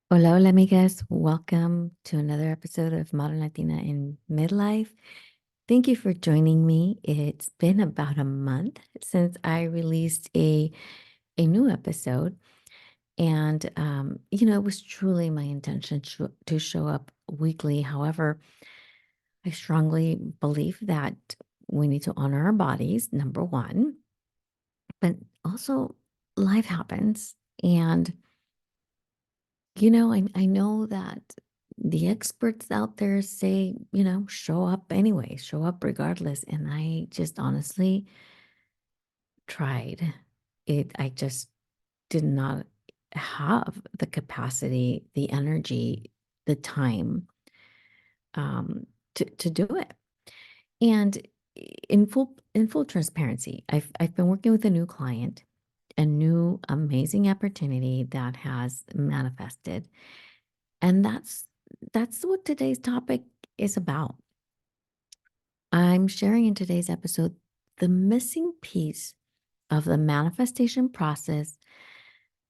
Hola, hola, amigas. Welcome to another episode of Modern Latina in Midlife. Thank you for joining me. It's been about a month since I released a new episode, and it was truly my intention to show up weekly. However, I strongly believe that we need to honor our bodies, number one, but also life happens, and I know that the experts out there say, show up anyway, show up regardless. And I just honestly tried it. I just did not have the capacity, the energy, the time to do it. And in full transparency, I've been working with a new client, a new amazing opportunity that has manifested. And that's what today's topic is about. I'm sharing in today's episode the missing piece of the manifestation process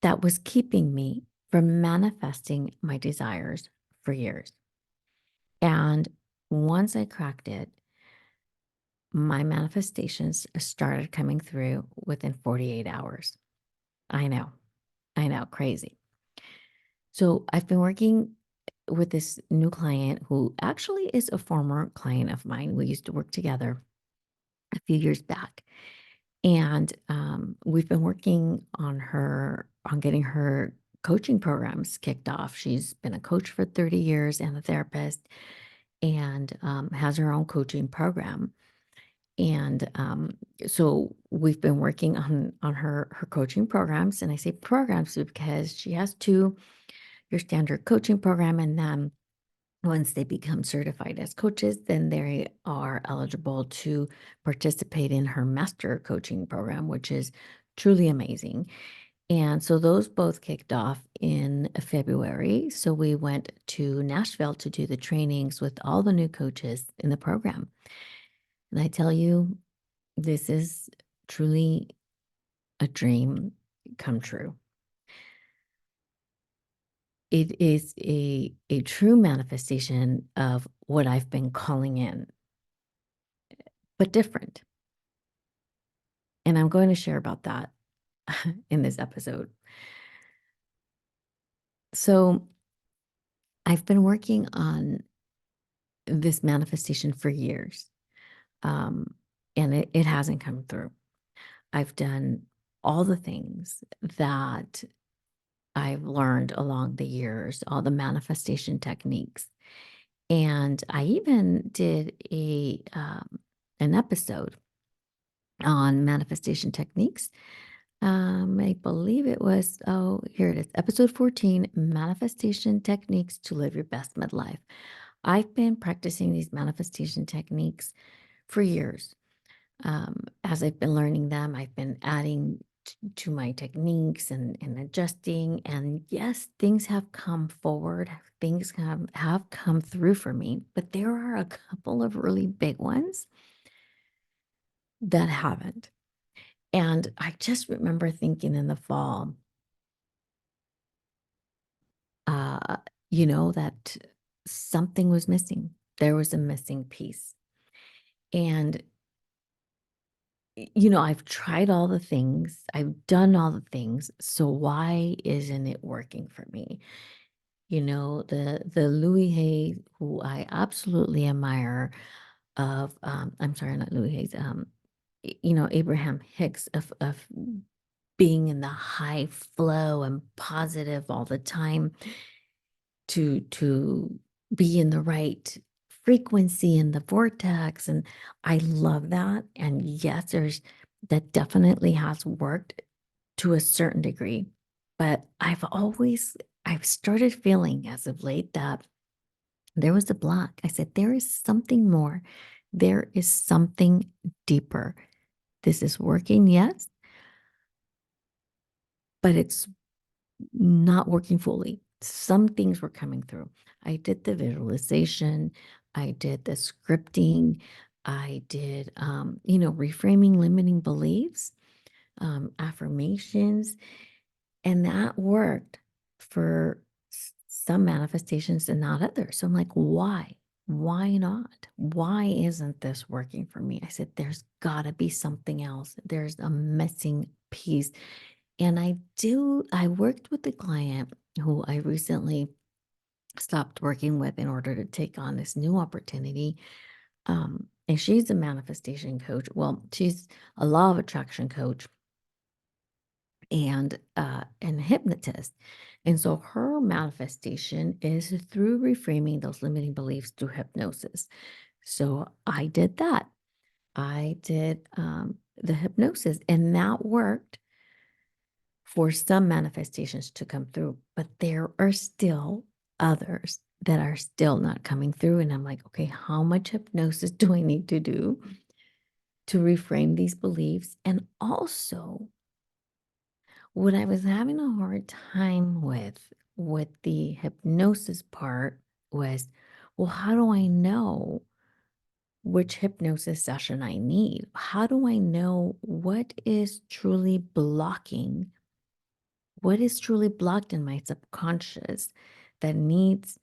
that was keeping me from manifesting my desires for years. And once I cracked it, my manifestations started coming through within 48 hours. I know, crazy. So I've been working with this new client who actually is a former client of mine. We used to work together a few years back. And we've been working on getting her coaching programs kicked off. She's been a coach for 30 years and a therapist, and has her own coaching program. And so we've been working on her coaching programs. And I say programs because she has two, your standard coaching program, and then once they become certified as coaches, then they are eligible to participate in her master coaching program, which is truly amazing. And so those both kicked off in February. So we went to Nashville to do the trainings with all the new coaches in the program. And I tell you, this is truly a dream come true. It is a true manifestation of what I've been calling in, but different. And I'm going to share about that in this episode. So I've been working on this manifestation for years, um, and it hasn't come through. I've done all the things that I've learned along the years, all the manifestation techniques. And I even did an episode on manifestation techniques. I believe it was, oh, here it is, episode 14, Manifestation Techniques to Live Your Best Midlife. I've been practicing these manifestation techniques for years. As I've been learning them, I've been adding to my techniques and adjusting. And yes, things have come forward, things have come through for me, but there are a couple of really big ones that haven't. And I just remember thinking in the fall, uh, that something was missing. There was a missing piece. And, I've tried all the things, I've done all the things. So why isn't it working for me? The Louis Hayes, who I absolutely admire, I'm sorry, not Louis Hayes, Abraham Hicks of being in the high flow and positive all the time, to be in the right frequency in the vortex. And I love that. And yes, that definitely has worked to a certain degree. But I've started feeling as of late that there was a block. I said, there is something more. There is something deeper. This is working, yes, but it's not working fully. Some things were coming through. I did the visualization, I did the scripting, I did, reframing limiting beliefs, affirmations, and that worked for some manifestations and not others. So I'm like, why? Why not? Why isn't this working for me? I said, there's got to be something else. There's a missing piece. And I worked with a client who I recently stopped working with in order to take on this new opportunity. And she's a manifestation coach. Well, she's a law of attraction coach and hypnotist. And so her manifestation is through reframing those limiting beliefs through hypnosis. So I did that. I did the hypnosis, and that worked for some manifestations to come through, but there are still others that are still not coming through. And I'm like, okay, how much hypnosis do I need to do to reframe these beliefs? And also, what I was having a hard time with the hypnosis part was, well, how do I know which hypnosis session I need? How do I know what is truly blocking? What is truly blocked in my subconscious that needs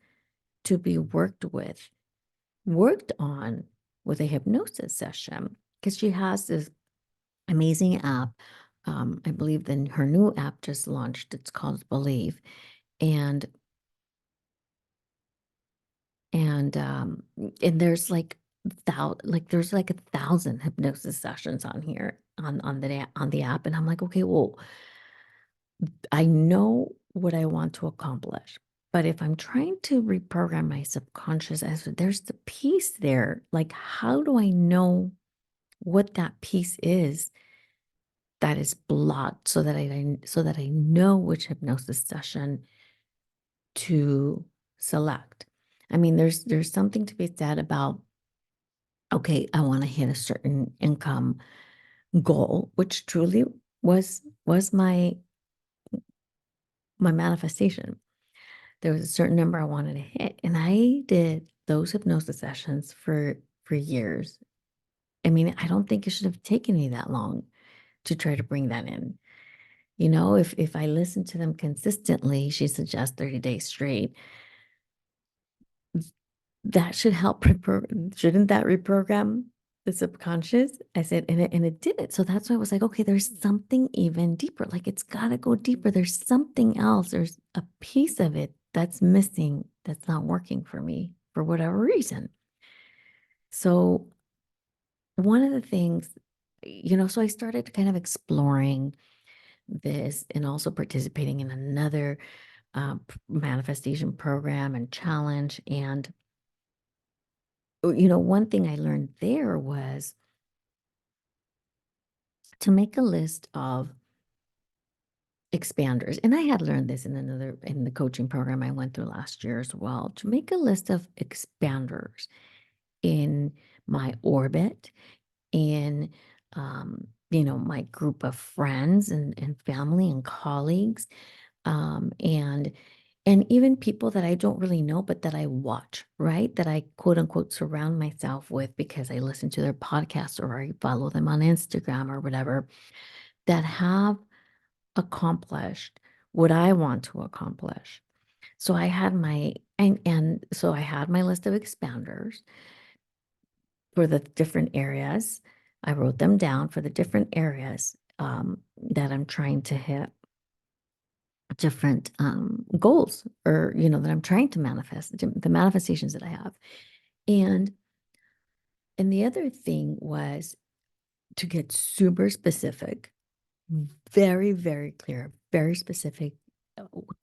to be worked on with a hypnosis session? Because she has this amazing app. I believe then her new app just launched. It's called Believe, and and um, and there's there's like 1,000 hypnosis sessions on here on the app, and I'm like, okay, well, I know what I want to accomplish, but if I'm trying to reprogram my subconscious, as there's the piece there, like how do I know what that piece is that is blocked so that I know which hypnosis session to select. I mean, there's something to be said about, okay, I want to hit a certain income goal, which truly was my manifestation. There was a certain number I wanted to hit, and I did those hypnosis sessions for years. I mean, I don't think it should have taken me that long to try to bring that in. You know, if I listen to them consistently, she suggests 30 days straight, that should help shouldn't that reprogram the subconscious? I said, and it did it. So that's why I was like, okay, there's something even deeper. Like it's gotta go deeper. There's something else. There's a piece of it that's missing, that's not working for me for whatever reason. So one of the things, so I started kind of exploring this and also participating in another manifestation program and challenge. And, one thing I learned there was to make a list of expanders. And I had learned this in the coaching program I went through last year as well, to make a list of expanders in my orbit, in my group of friends and family and colleagues, and even people that I don't really know, but that I watch, right? That I quote unquote surround myself with because I listen to their podcasts or I follow them on Instagram or whatever, that have accomplished what I want to accomplish. So I had so I had my list of expanders for the different areas. I wrote them down for the different areas that I'm trying to hit, different goals, or that I'm trying to manifest, the manifestations that I have. And the other thing was to get super specific, very, very clear, very specific,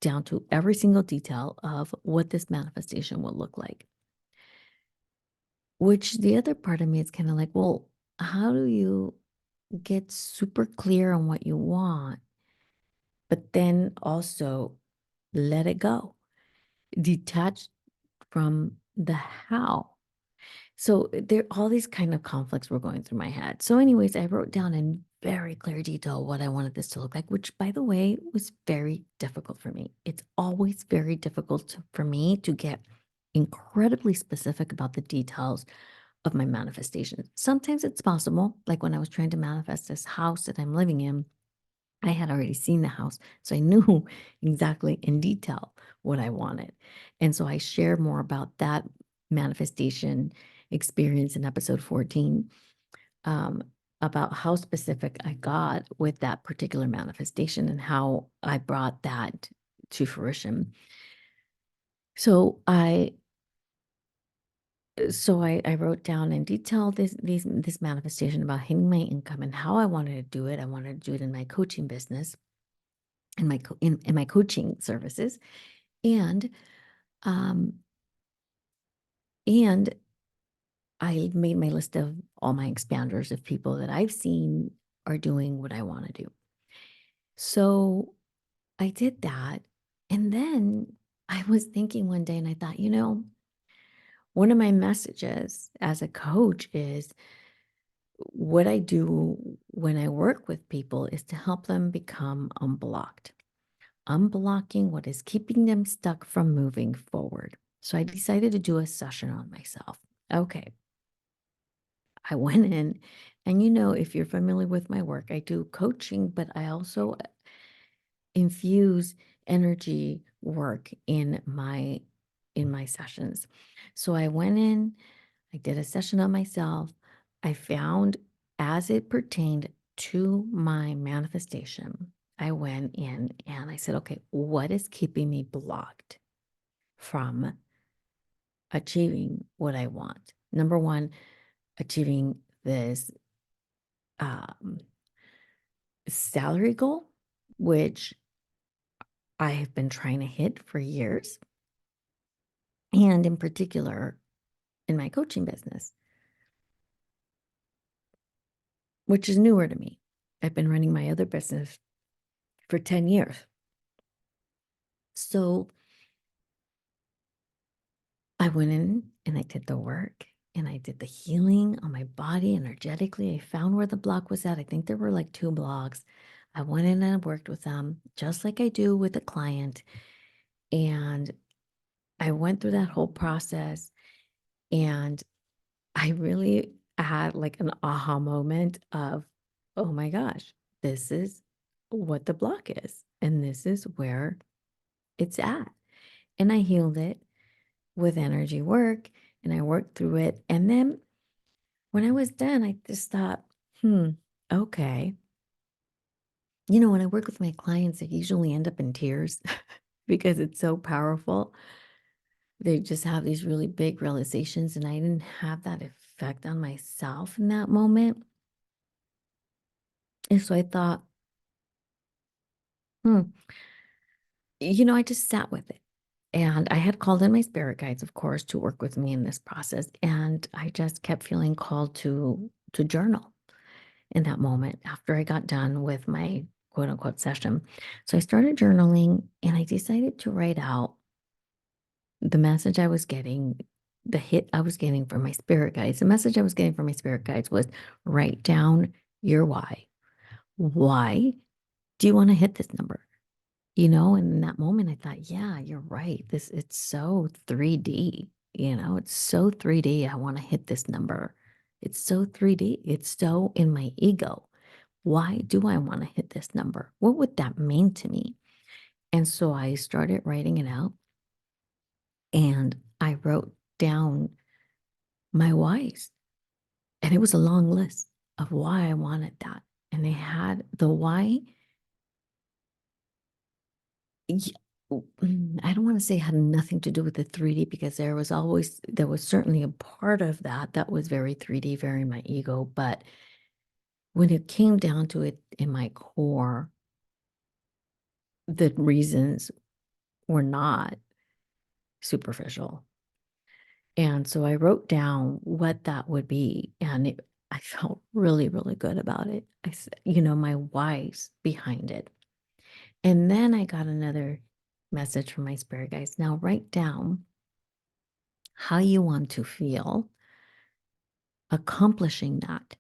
down to every single detail of what this manifestation will look like. Which the other part of me is kind of like, well, how do you get super clear on what you want, but then also let it go, detach from the how? So there all these kind of conflicts were going through my head. So anyways, I wrote down in very clear detail what I wanted this to look like, which by the way was very difficult for me. It's always very difficult for me to get incredibly specific about the details of my manifestation. Sometimes it's possible, like when I was trying to manifest this house that I'm living in, I had already seen the house, so I knew exactly in detail what I wanted. And so I shared more about that manifestation experience in episode 14, um, about how specific I got with that particular manifestation and how I brought that to fruition. So I wrote down in detail this manifestation about hitting my income and how I wanted to do it. I wanted to do it in my coaching business, in my coaching services, and um and I made my list of all my expanders of people that I've seen are doing what I want to do. So I did that, and then I was thinking one day, and I thought, one of my messages as a coach is what I do when I work with people is to help them become unblocked, unblocking what is keeping them stuck from moving forward. So I decided to do a session on myself. Okay, I went in, and if you're familiar with my work, I do coaching, but I also infuse energy work in my sessions. So I went in, I did a session on myself. I found, as it pertained to my manifestation, I went in and I said, okay, what is keeping me blocked from achieving what I want? Number one, achieving this um, salary goal, which I have been trying to hit for years, and in particular in my coaching business, which is newer to me. I've been running my other business for 10 years. So I went in and I did the work and I did the healing on my body energetically. I found where the block was at. I think there were like 2 blocks. I went in and I worked with them just like I do with a client. And I went through that whole process, and I really had like an aha moment of, oh my gosh, this is what the block is. And this is where it's at. And I healed it with energy work, and I worked through it. And then when I was done, I just thought, okay. When I work with my clients, I usually end up in tears because it's so powerful. They just have these really big realizations, and I didn't have that effect on myself in that moment. And so I thought, hmm, I just sat with it. And I had called in my spirit guides, of course, to work with me in this process. And I just kept feeling called to journal in that moment after I got done with my quote unquote session. So I started journaling, and I decided to write out the message I was getting, the hit I was getting from my spirit guides. The message I was getting from my spirit guides was, write down your why. Why do you want to hit this number? And in that moment I thought, yeah, you're right. It's so 3D, it's so 3D. I want to hit this number. It's so 3D. It's so in my ego. Why do I want to hit this number? What would that mean to me? And so I started writing it out, and I wrote down my whys. And it was a long list of why I wanted that. And they had the why. I don't want to say it had nothing to do with the 3D, because there was certainly a part of that was very 3D, very my ego. But when it came down to it in my core, the reasons were not superficial. And so I wrote down what that would be, and I felt really, really good about it. I said, my whys behind it. And then I got another message from my spirit guides. Now write down how you want to feel accomplishing that,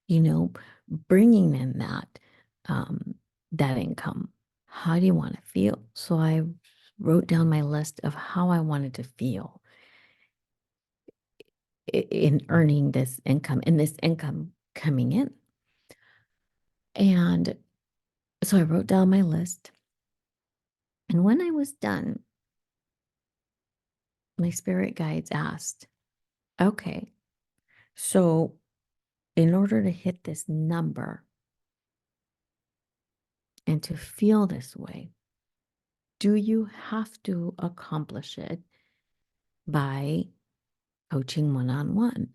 you know, bringing in that income. How do you want to feel? So I wrote down my list of how I wanted to feel in earning this income and this income coming in. And So I wrote down my list. And when I was done, my spirit guides asked, okay, so in order to hit this number and to feel this way, do you have to accomplish it by coaching one on one?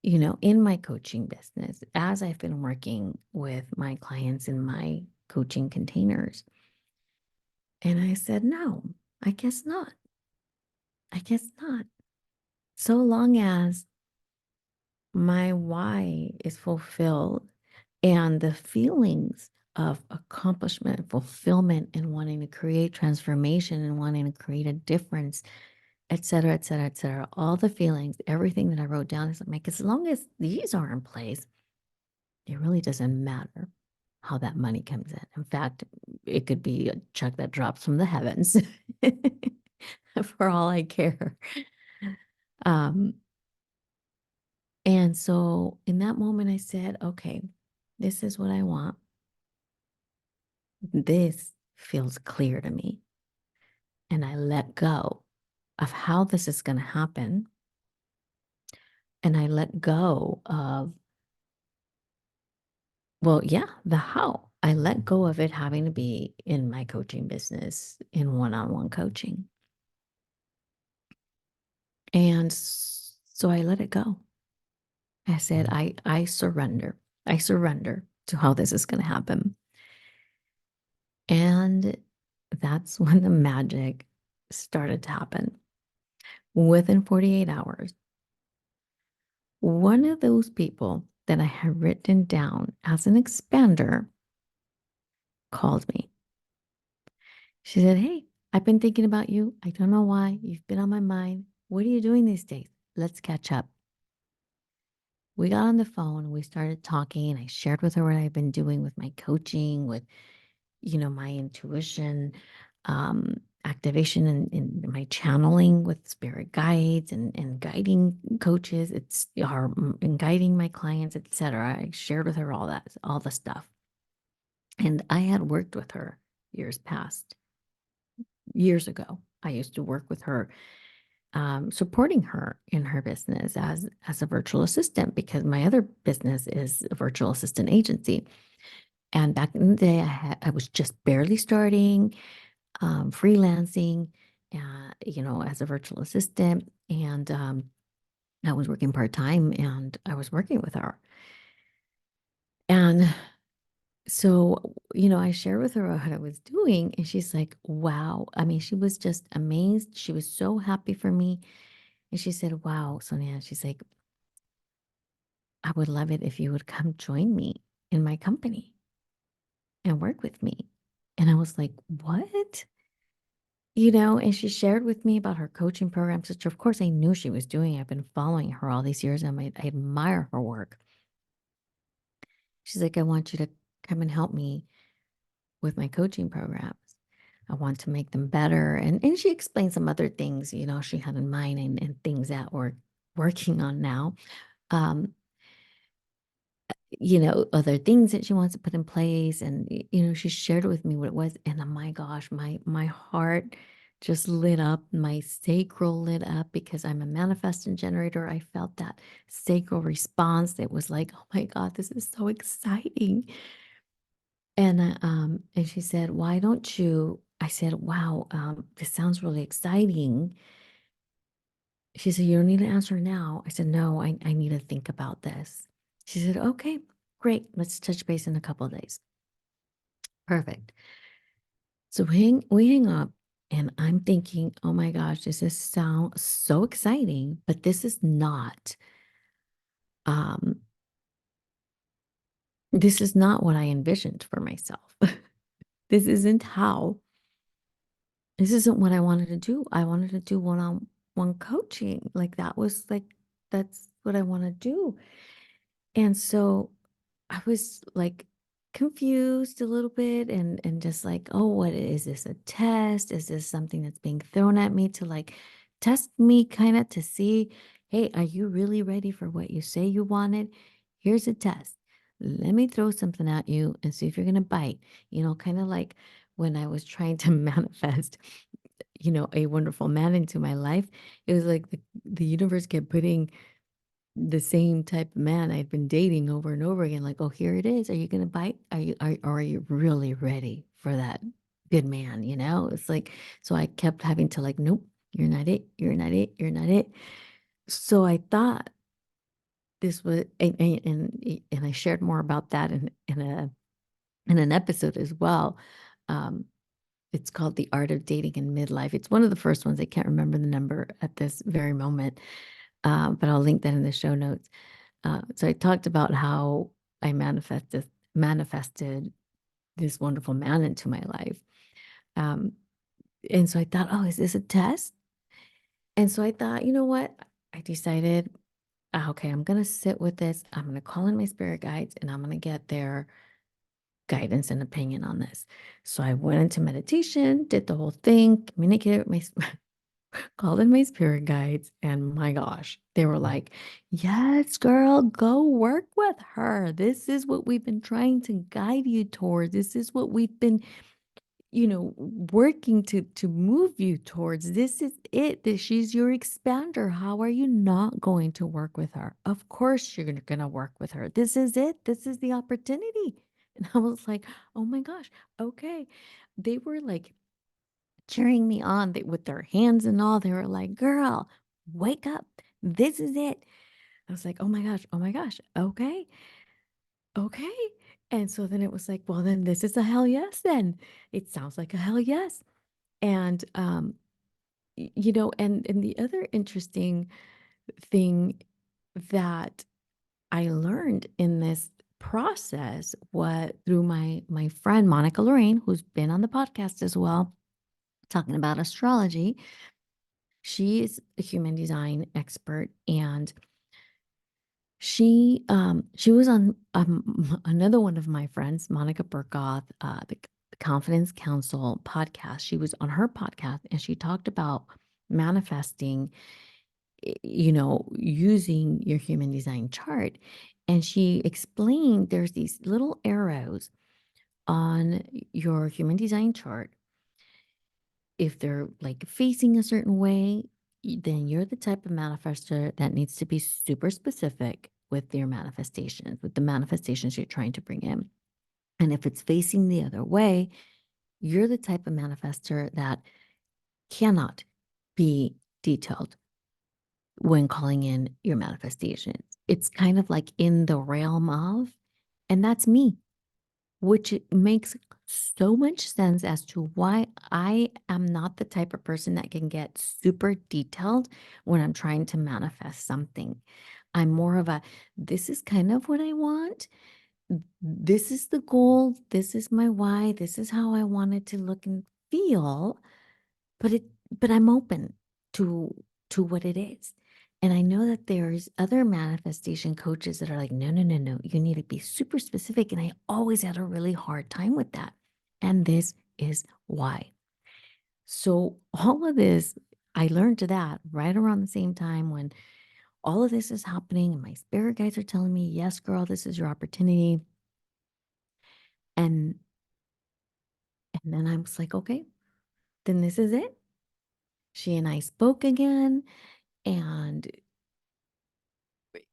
In my coaching business, as I've been working with my clients in my coaching containers, and I said, no, I guess not. I guess not. So long as my why is fulfilled and the feelings of accomplishment, fulfillment, and wanting to create transformation and wanting to create a difference, et cetera, et cetera, et cetera, all the feelings, everything that I wrote down is like, as long as these are in place, it really doesn't matter how that money comes in. In fact, it could be a check that drops from the heavens for all I care. Um, and so in that moment, I said, okay, this is what I want. This feels clear to me. And I let go of how this is going to happen. And I let go of, well, yeah, the how. I let go of it having to be in my coaching business, in one on one coaching. And so I let it go. I said, I surrender. I surrender to how this is going to happen. And that's when the magic started to happen. Within 48 hours, one of those people that I had written down as an expander called me. She said, hey, I've been thinking about you. I don't know why. You've been on my mind. What are you doing these days? Let's catch up. We got on the phone. We started talking. I shared with her what I've been doing with my coaching, with, my intuition, activation and my channeling with spirit guides and guiding coaches. And guiding my clients, etc. I shared with her all that, all the stuff. And I had worked with her years ago. I used to work with her, supporting her in her business as a virtual assistant, because my other business is a virtual assistant agency. And back in the day, I was just barely starting, freelancing, as a virtual assistant. And I was working part-time and I was working with her. And so, I shared with her what I was doing, and she's like, wow. I mean, she was just amazed. She was so happy for me. And she said, wow, Sonia, she's like, I would love it if you would come join me in my company and work with me. And I was like, what? And she shared with me about her coaching programs, which of course I knew she was doing. I've been following her all these years and I admire her work. She's like, I want you to come and help me with my coaching programs. I want to make them better. And she explained some other things, she had in mind and things that we're working on now. Um, other things that she wants to put in place. And, she shared with me what it was. And oh my gosh, my heart just lit up, my sacral lit up, because I'm a manifesting generator. I felt that sacral response. It was like, oh my God, this is so exciting. And she said, why don't you? I said, wow, this sounds really exciting. She said, you don't need to answer now. I said, no, I need to think about this. She said, okay, great. Let's touch base in a couple of days. Perfect. So we hang up, and I'm thinking, oh my gosh, this sounds so exciting, but um, this is not what I envisioned for myself. This isn't how, this isn't what I wanted to do. I wanted to do one-on-one coaching. Like that's what I want to do. And so I was like confused a little bit and just like, oh, what is this, a test? Is this something that's being thrown at me to like test me, kind of to see, hey, are you really ready for what you say you wanted? Here's a test. let me throw something at you and see if you're going to bite. Kind of like when I was trying to manifest, a wonderful man into my life. It was like the universe kept putting the same type of man I'd been dating over and over again. Like, oh, here it is. Are you going to bite? Or are you really ready for that good man? It's like, so I kept having to like, nope, you're not it. You're not it. You're not it. So I thought this was, and I shared more about that in an episode as well. Um, it's called The Art of Dating in Midlife. It's one of the first ones. I can't remember the number at this very moment, but I'll link that in the show notes. So I talked about how I manifested this wonderful man into my life. Um, and so I thought, oh, is this a test? And so I thought, you know what? I decided, okay, I'm going to sit with this. I'm going to call in my spirit guides and I'm going to get their guidance and opinion on this. So I went into meditation, did the whole thing, communicated with my called in my spirit guides, and my gosh, they were like, yes, girl, go work with her. This is what we've been trying to guide you towards. This is what we've been, working to move you towards. This is it. She's your expander. How are you not going to work with her? Of course you're gonna work with her. This is it. This is the opportunity. And I was like, oh my gosh, okay. They were like cheering me on with their hands and all. They were like, girl, wake up. This is it. I was like, oh my gosh, okay, okay. And so then it was like, well, then this is a hell yes, then. It sounds like a hell yes. And and the other interesting thing that I learned in this process, what through my friend Monica Lorraine, who's been on the podcast as well, talking about astrology. She is a human design expert, and she was on another one of my friends, Monica Burkoff, the Confidence Council podcast. She was on her podcast, and she talked about manifesting, using your human design chart. And she explained there's these little arrows on your human design chart. If they're like facing a certain way, then you're the type of manifester that needs to be super specific with your manifestations, with the manifestations you're trying to bring in. And if it's facing the other way, you're the type of manifester that cannot be detailed when calling in your manifestations. It's kind of like in the realm of, and that's me, which makes so much sense as to why I am not the type of person that can get super detailed when I'm trying to manifest something. I'm more of a, this is kind of what I want. This is the goal. This is my why. This is how I want it to look and feel. But I'm open to what it is. And I know that there's other manifestation coaches that are like, no, no, no, no, you need to be super specific. And I always had a really hard time with that. And this is why. So all of this, I learned to that right around the same time when all of this is happening and my spirit guides are telling me, yes, girl, this is your opportunity. And then I was like, okay, then this is it. She and I spoke again, and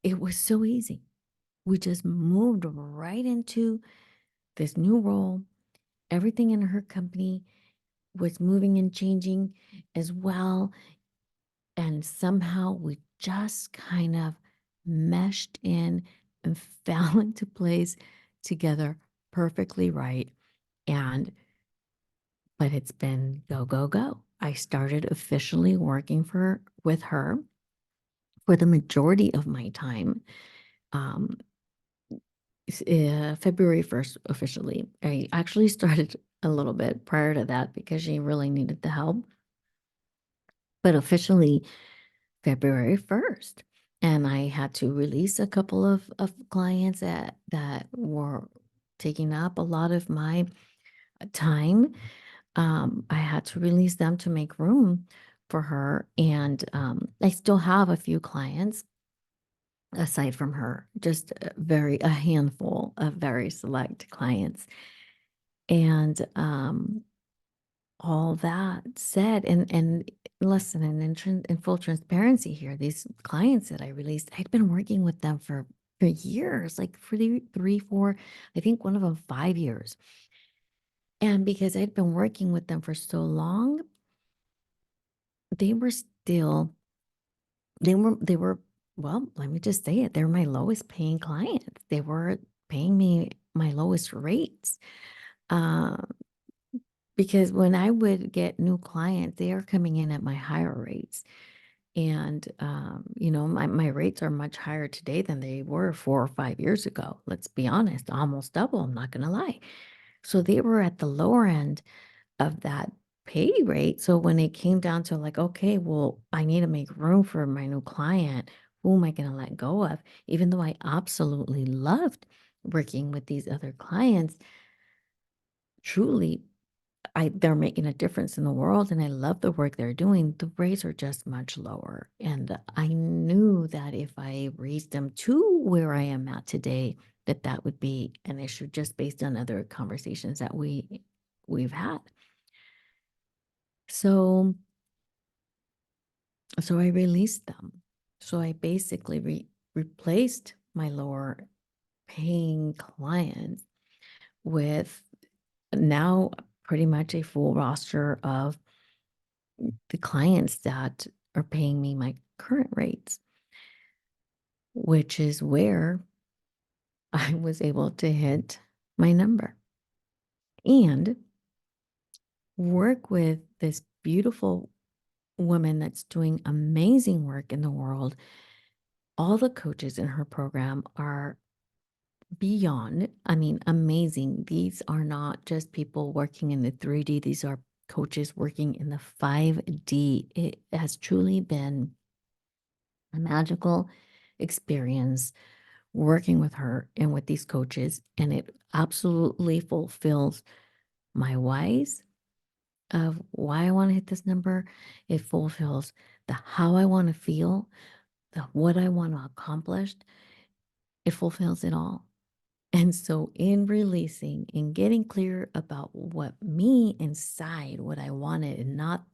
it was so easy. We just moved right into this new role. Everything in her company was moving and changing as well. And somehow we just kind of meshed in and fell into place together perfectly right. But it's been go, go, go. I started officially working with her for the majority of my time. Um, February 1st, officially. I actually started a little bit prior to that because she really needed the help, but officially February 1st. And I had to release a couple of clients that were taking up a lot of my time. I had to release them to make room for her. And I still have a few clients aside from her, just a handful of very select clients. And all that said, and listen, and in full transparency here, these clients that I released, I'd been working with them for years, like for the 3, 4, I think one of them 5 years. And because I'd been working with them for so long, they were still they were well, let me just say it, they're my lowest paying clients. They were paying me my lowest rates. Um, because when I would get new clients, they are coming in at my higher rates. And my rates are much higher today than they were 4 or 5 years ago. Let's be honest, almost double, I'm not gonna lie. So they were at the lower end of that pay rate. So when it came down to like, okay, well, I need to make room for my new client, who am I going to let go of? Even though I absolutely loved working with these other clients, truly, they're making a difference in the world and I love the work they're doing. The rates are just much lower. And I knew that if I raised them to where I am at today, that would be an issue just based on other conversations that we've had. So So I released them. So I basically replaced my lower paying clients with now pretty much a full roster of the clients that are paying me my current rates, which is where I was able to hit my number and work with this beautiful woman that's doing amazing work in the world. All the coaches in her program are beyond, I mean, amazing. These are not just people working in the 3D, these are coaches working in the 5D. It has truly been a magical experience working with her and with these coaches, and it absolutely fulfills my whys of why I want to hit this number. It fulfills the how I want to feel, the what I want to accomplish. It fulfills it all. And so, in releasing and getting clear about what me inside, what I wanted, and not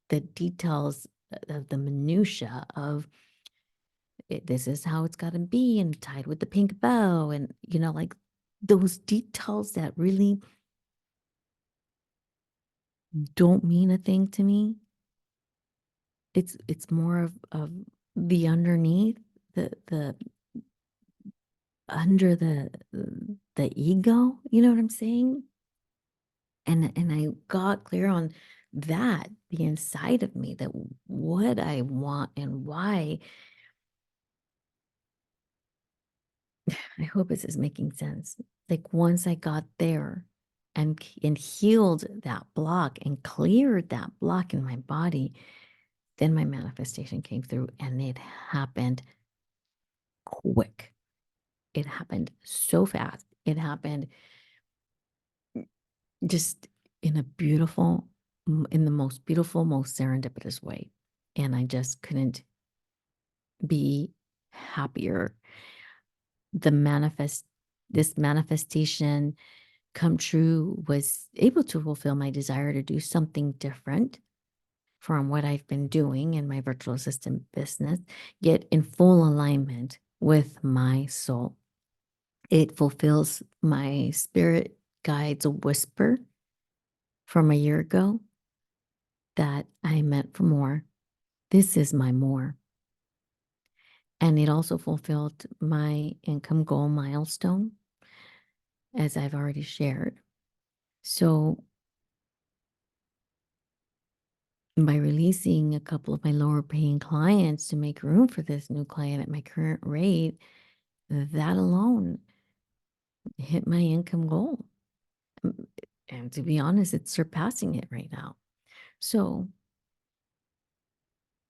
the details of the minutia of this is how it's got to be and tied with the pink bow, and like those details that really don't mean a thing to me. It's more of the underneath, the under the ego. You know what I'm saying? And I got clear on that, the inside of me, that what I want and why. I hope this is making sense. Like once I got there and healed that block and cleared that block in my body, then my manifestation came through and it happened quick. It happened so fast. It happened just in a beautiful, in the most beautiful, most serendipitous way. And I just couldn't be happier. This manifestation come true was able to fulfill my desire to do something different from what I've been doing in my virtual assistant business, yet in full alignment with my soul. It fulfills my spirit guide's whisper from a year ago that I meant for more. This is my more. And it also fulfilled my income goal milestone, as I've already shared. So, by releasing a couple of my lower paying clients to make room for this new client at my current rate, that alone hit my income goal. And to be honest, it's surpassing it right now. So,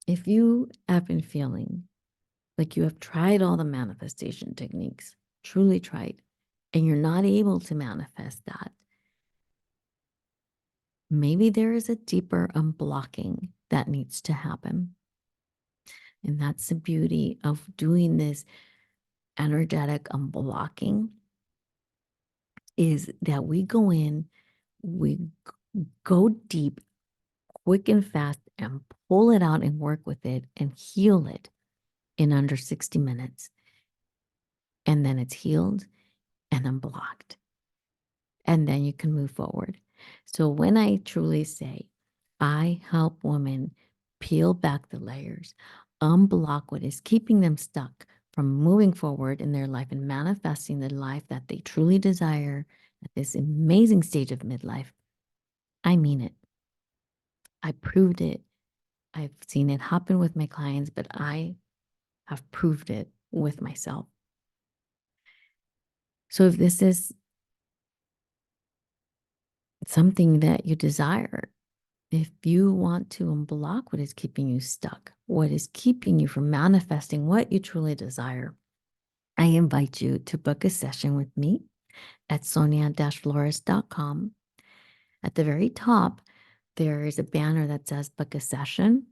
if you have been feeling like you have tried all the manifestation techniques, truly tried, and you're not able to manifest that, maybe there is a deeper unblocking that needs to happen. And that's the beauty of doing this energetic unblocking, is that we go in, we go deep, quick and fast, and pull it out and work with it and heal it in under 60 minutes. And then it's healed and unblocked. And then you can move forward. So when I truly say, I help women peel back the layers, unblock what is keeping them stuck from moving forward in their life and manifesting the life that they truly desire at this amazing stage of midlife, I mean it. I proved it. I've seen it happen with my clients, but I have proved it with myself. So if this is something that you desire, if you want to unblock what is keeping you stuck, what is keeping you from manifesting what you truly desire, I invite you to book a session with me at sonia-flores.com. At the very top, there is a banner that says book a session.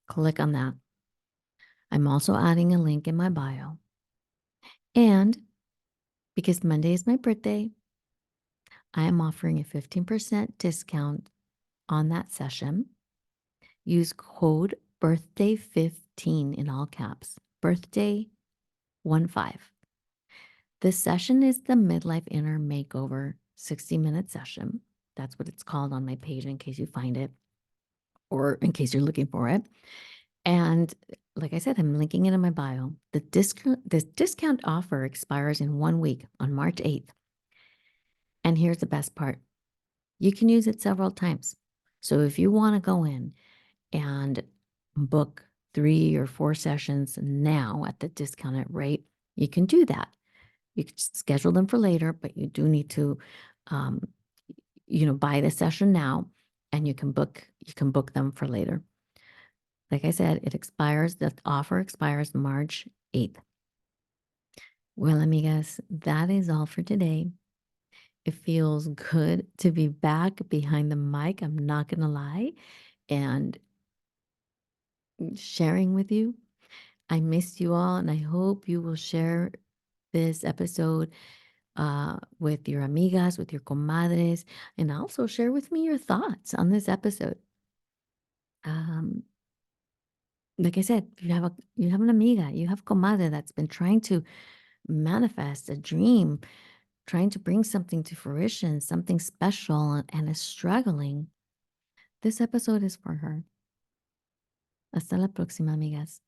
Click on that. I'm also adding a link in my bio. And because Monday is my birthday, I am offering a 15% discount on that session. Use code birthday15 in all caps. Birthday15. This session is the Midlife Inner Makeover 60-minute session. That's what it's called on my page in case you find it or in case you're looking for it. And like I said, I'm linking it in my bio. This discount offer expires in 1 week on March 8th. And here's the best part. You can use it several times. So if you want to go in and book 3 or 4 sessions now at the discounted rate, you can do that. You can schedule them for later, but you do need to, buy the session now, and you can book them for later. Like I said, the offer expires March 8th. Well, amigas, that is all for today. It feels good to be back behind the mic. I'm not going to lie. And sharing with you. I missed you all, and I hope you will share this episode with your amigas, with your comadres, and also share with me your thoughts on this episode. Like I said, you have an amiga, you have comadre that's been trying to manifest a dream, trying to bring something to fruition, something special, and is struggling. This episode is for her. Hasta la próxima, amigas.